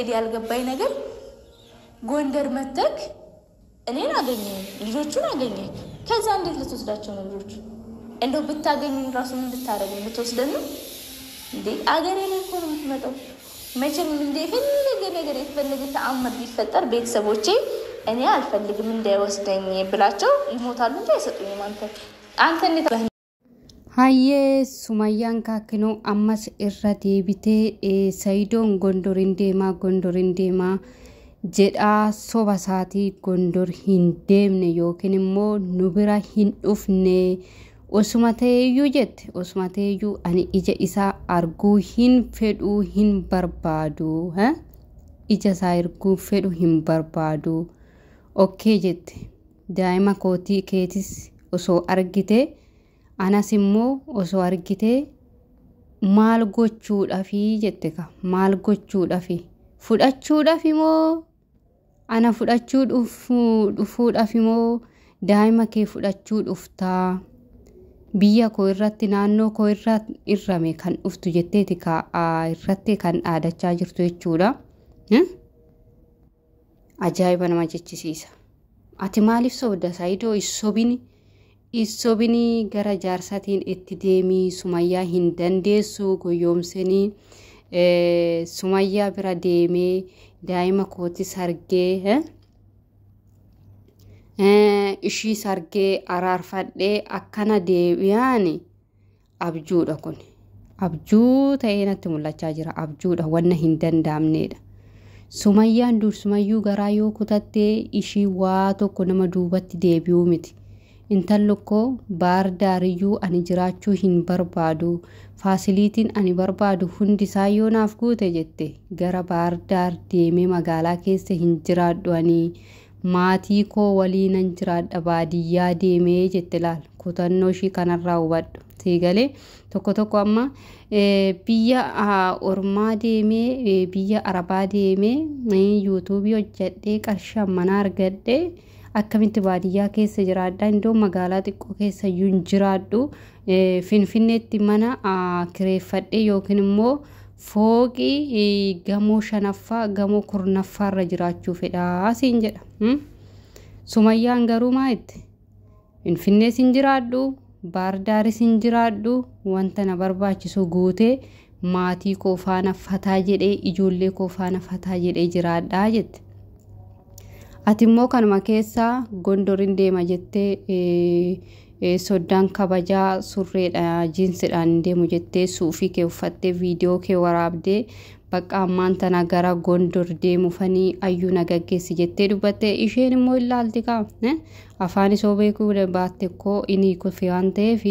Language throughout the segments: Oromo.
ኢዲያል ገባይ ነገር ጎንደር መተክ እኔን አገኘ ልጆቹን አገኘ ከዛ እንዴት ልትወስዳቸው ነው ልጆቹ እንደው ብታገኙ ራሱ ምን ልታረጉ ልትወስደን ነው እንዴ አገሬ ላይ እኮ ነው የምትመጣው መቼም እንደ ፈለገ ነገር የተፈለገ ተአምር ቢፈጠር ቤተሰቦቼ እኔ አልፈልግም እንዳይወስደኝ ብላቸው ይሞታሉ እንጂ አይሰጡኝም አንተ እንዴት Haye Sumayyan kakino ammas irra deebite Saidon Gondorindema jedha soba saati Gondor hin deemne yookin immoo nu bira hin dhufne osumateeyyuu jette osumateeyyuu ani ija isaa arguu hin fedhu hin barbaadu ija isaa arguu fedhu hin barbaadu okay jette daa'ima kootii keetis osoo argite Anas immoo osoo argite maal gochuudhaafi jette ka maal gochuudhaafi fudhachuudhaafi moo ana fudhachuudhaafi moo daa'ima kee fudhachuu dhuftaa biyya koo irratti naannoo koo irrame kan dhuftu jetteeti ka irratti kan dhaadachaa jirtu jechuudha ajaa'iba nama jechisiisa ati maaliif sobda Saidoo Isobini gara jaarsatiin itti deemii Sumayyaa hin dandeessu goyoomsanii Sumayyaa bira deemee daa'ima kootis argee ishii sargee araarfadhee akkana deebi'aani abjuudha kun abjuu ta'ee natti mul'achaa jira abjuudha wanna hin danda'amneedha Sumayyaan dursumayyuu garaa yoo kutattee ishii waa tokko nama duubatti deebi'uu miti intalokko baardaariyyuu ani jiraachuu hin barbaadu faasiliitiin ani barbaadu hundi isaa naaf guute jette gara baardaar deemee magaalaa keessa hin jiraadhu ani maatii koo waliinan jiraadha baadiyyaa deemee jette laal kutannoo ishii kanarraa hubadhu siigalee tokko amma biyya ormaa deemee biyya arabaa deemee yuutuubii hojjedhee qarshii mana argadhee akkamitti baadiyyaa keessa jiraadha indoo magaalaa xiqqoo keessa yuun jiraadhu finfinneetti mana kireeffadhee yookiin immoo fooqii gamoo 5ffaa gamoo 4ffaa irra jiraachuu fedhaa siin jedha Sumayyaan garuu maa'itti finfinnee sin jiraadhu baardaari sin jiraadhu wanta na barbaachisu guutee maatii koo faana fataa jedhee ijoollee koo faana fataa jedhee jiraadhaa jette Ati immoo kanuma keessa Gondorin deema jettee soddaan kabajaa surreedha jinsidhaan deemu jettee suufii kee uffattee viidiyoo kee waraabdee bakka ammaan tana gara Gondor deemufanii ayyuu nagaggeessi jettee dubbatte isheen immoo ilaalti kaa afaan isoo beekuu baatte koo inni kufi waan ta'eef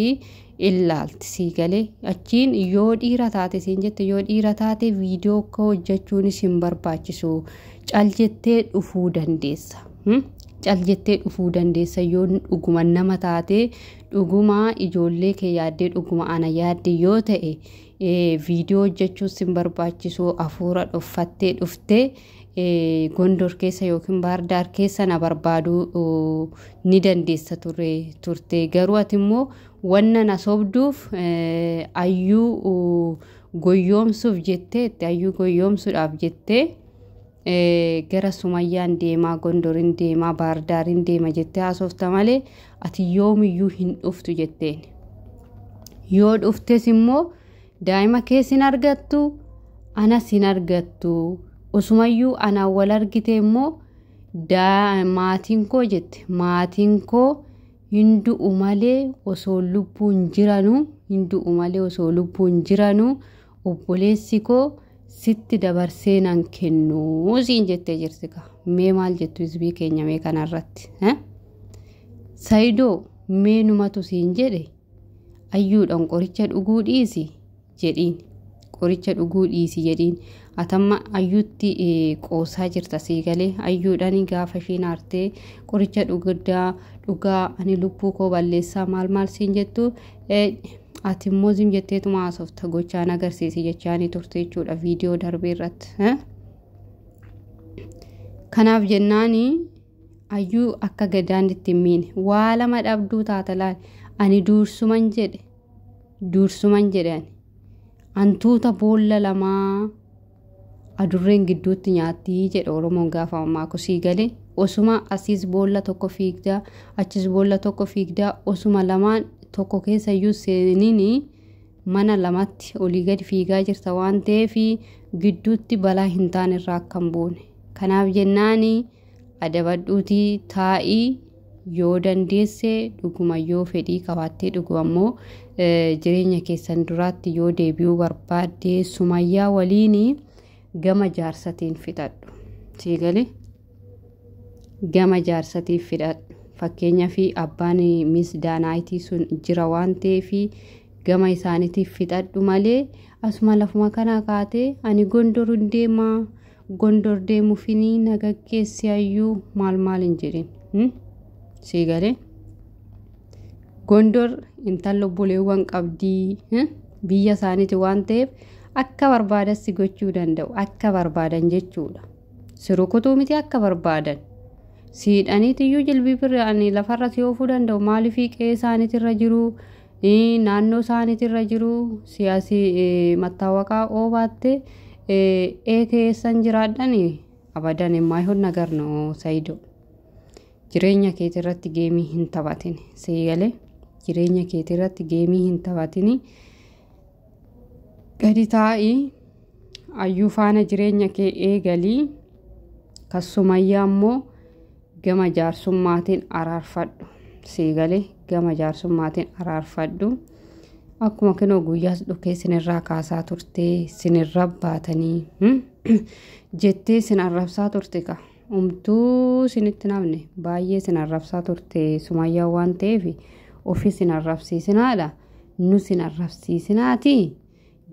ilaalti siigalee achiin yoo dhiira taate siin jette yoo dhiira taate viidiyoo koo hojjechuun isin barbaachisu caljettee dhufuu dandeessa yoo dhuguma nama taate dhuguma ijoollee kee yaaddee dhuguma ana yaadde yoo ta'e viidiyoo hojjechuun isin barbaachisu afuura dhuffattee dhuftee Gondor keessa yookiin baardaar keessa na barbaadu ni dandeessa turte garuu ati immoo wanna na sobduuf ayyuu goyoomsuuf jettee ayyuu goyoomsuudhaaf jettee gara Sumayyaan deemaa Gondorin deemaa baardaarin deema jettee haasofta malee ati yoomiyyuu hin dhuftu jetteen yoo dhuftes immoo daa'ima kee sin argattu ana sin argattu Osumayyuu ana wal argite immoo maatiin koo jette maatiin koo hindu'u malee osoo lubbuun jiranu obboleessi koo sitti dabarsee nan kennu siin jettee jirsika mee maal jettu isbii keenya mee kanarratti Saidoo mee numatu siin jedhe ayyuudhaan qoricha dhuguu dhiisi jedhiin atamma ayyuutti qoosaa jirta siigalee ayyuudhaan gaafa ishiin aartee qoricha dhugaa ani lubbuu koo balleessaa maal siin jettu ati immoo zim jetteetuma haasofta gochaan agarsiisi jechaanii turte jechuudha viidiyoo darbee irratti kanaaf jennaani ayyuu akka gadaanitti miine waa lama dhabduu taatalaan ani duursuman jedhe ani antuuta boolla lamaa adurreen gidduutti nyaatti jedha Oromoon gaafa ammaa kosii galee osuma asiis boolla tokko fiigdaa achis boolla tokko fiigdaa osuma lamaan tokko keessa iyyuu seenini mana lamatti olii gadi fiigaa jirta waan ta'eef gidduutti balaa hin taane irraa akkam buune kanaaf jennaani adabadhuutii taa'ii yoo dandeesse dhuguma yoo fedhii qabaattee dhugu ammoo jireenya keessan duraatti yoo deebi'uu barbaadde Sumayyaa waliin gama jaarsatiin fidadhu siigalee gama jaarsatiin fidadhu fakkeenya fi abbaan Miss Daanaayitii sun jira waan ta'eef gama isaaniitiif fidadhu malee asuma lafuma kana kaatee ani Gondor deema Gondor deemuufini nagaggeessi ayyuu maal hin jedhin siigalee Gondor intallo buleewwan qabdii biyya isaaniiti waan ta'eef akka barbaadan si gochuu danda'u akka barbaadan jechuudha sirukutuu miti akka barbaadan siidhaniitiyyuu jilbii birraanii lafarra si oofuu danda'u maaliif qe'ee isaaniitirra jiru naannoo isaaniitirra jiru siyaasi mattaawaqaa oobaatte keessan jiraadhan abadan immoo nagarno Saayidoo jireenya keetirratti geemii hin taphatin siigalee jireenya keetirratti geemii hin taphatin gadi taa'ii ayyuu faana jireenya kee eegalii Sumayyaa ammoo gama jaarsummaatiin araarfadhu siigalee gama jaarsummaatiin araarfadhu akkuma kinoo guyyaas dhukee sinirraa kaasaa turtee sinirra baatanii jettee sin arrabsaa turte ka umtuu sinitti namne baay'ee sin arrabsaa turte Sumayyaa waan ta'eef ofii sin arrabsiisinaadha nu sin arrabsiisinaati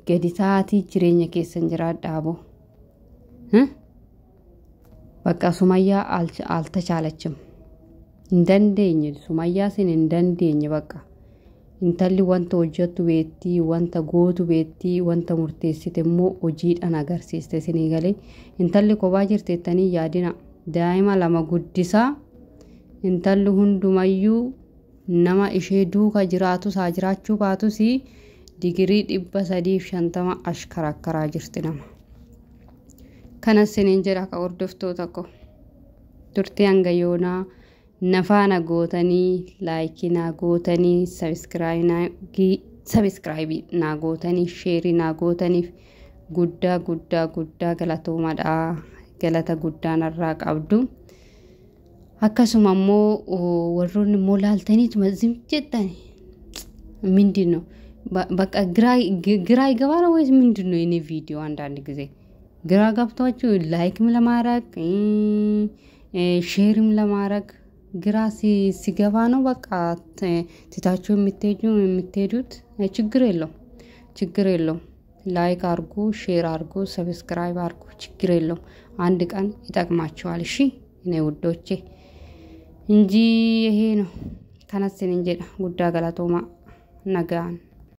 gadi taa'atii jireenya keessan jiraadhaaboo bakka Sumayyaa alta chaalachim hin dandeenye Sumayyaa sin hin dandeenye bakka intalli wanta hojjettu beektii wanta gootu beektii wanta murteessite immoo hojiidhaan agarsiiste sinii galee intalli kophaa jirteettanii yaadina daa'ima lama guddisaa intalli hundumayyuu nama ishee duuka jiraatu saa jiraachuu baatus digirii 350 ashkarakkaraa jirti nama kanas siniin jedha ka hordoftoota ko turtii hanga yoonaa nafaana gootanii laayikii naa gootanii sabiskiraayibii naa gootanii sheerii naa gootaniif guddaa galatoomadhaa galata guddaan irraa qabdu akkasuma immoo warroonni immoo laaltaniituma zim jettani mindino በቃ ግራ ይገባል ወይስ ምንድነው የኔ ቪዲዮ አንዳንድ ጊዜ ግራ ገብቷችሁ ላይክም ለማድረግ ሼርም ለማድረግ ግራ ሲገባ ነው በቃ ትታችሁ የምትሄዱት ችግር የለውም ላይክ አርጉ ሼር አርጉ ሰብስክራይብ አርጉ ችግር የለውም አንድ ቀን ይጠቅማችኋል እሺ እኔ ውዶቼ እንጂ ይሄ ነው ከነስን እንጀዳ ጉዳ ገላቶማ ነጋን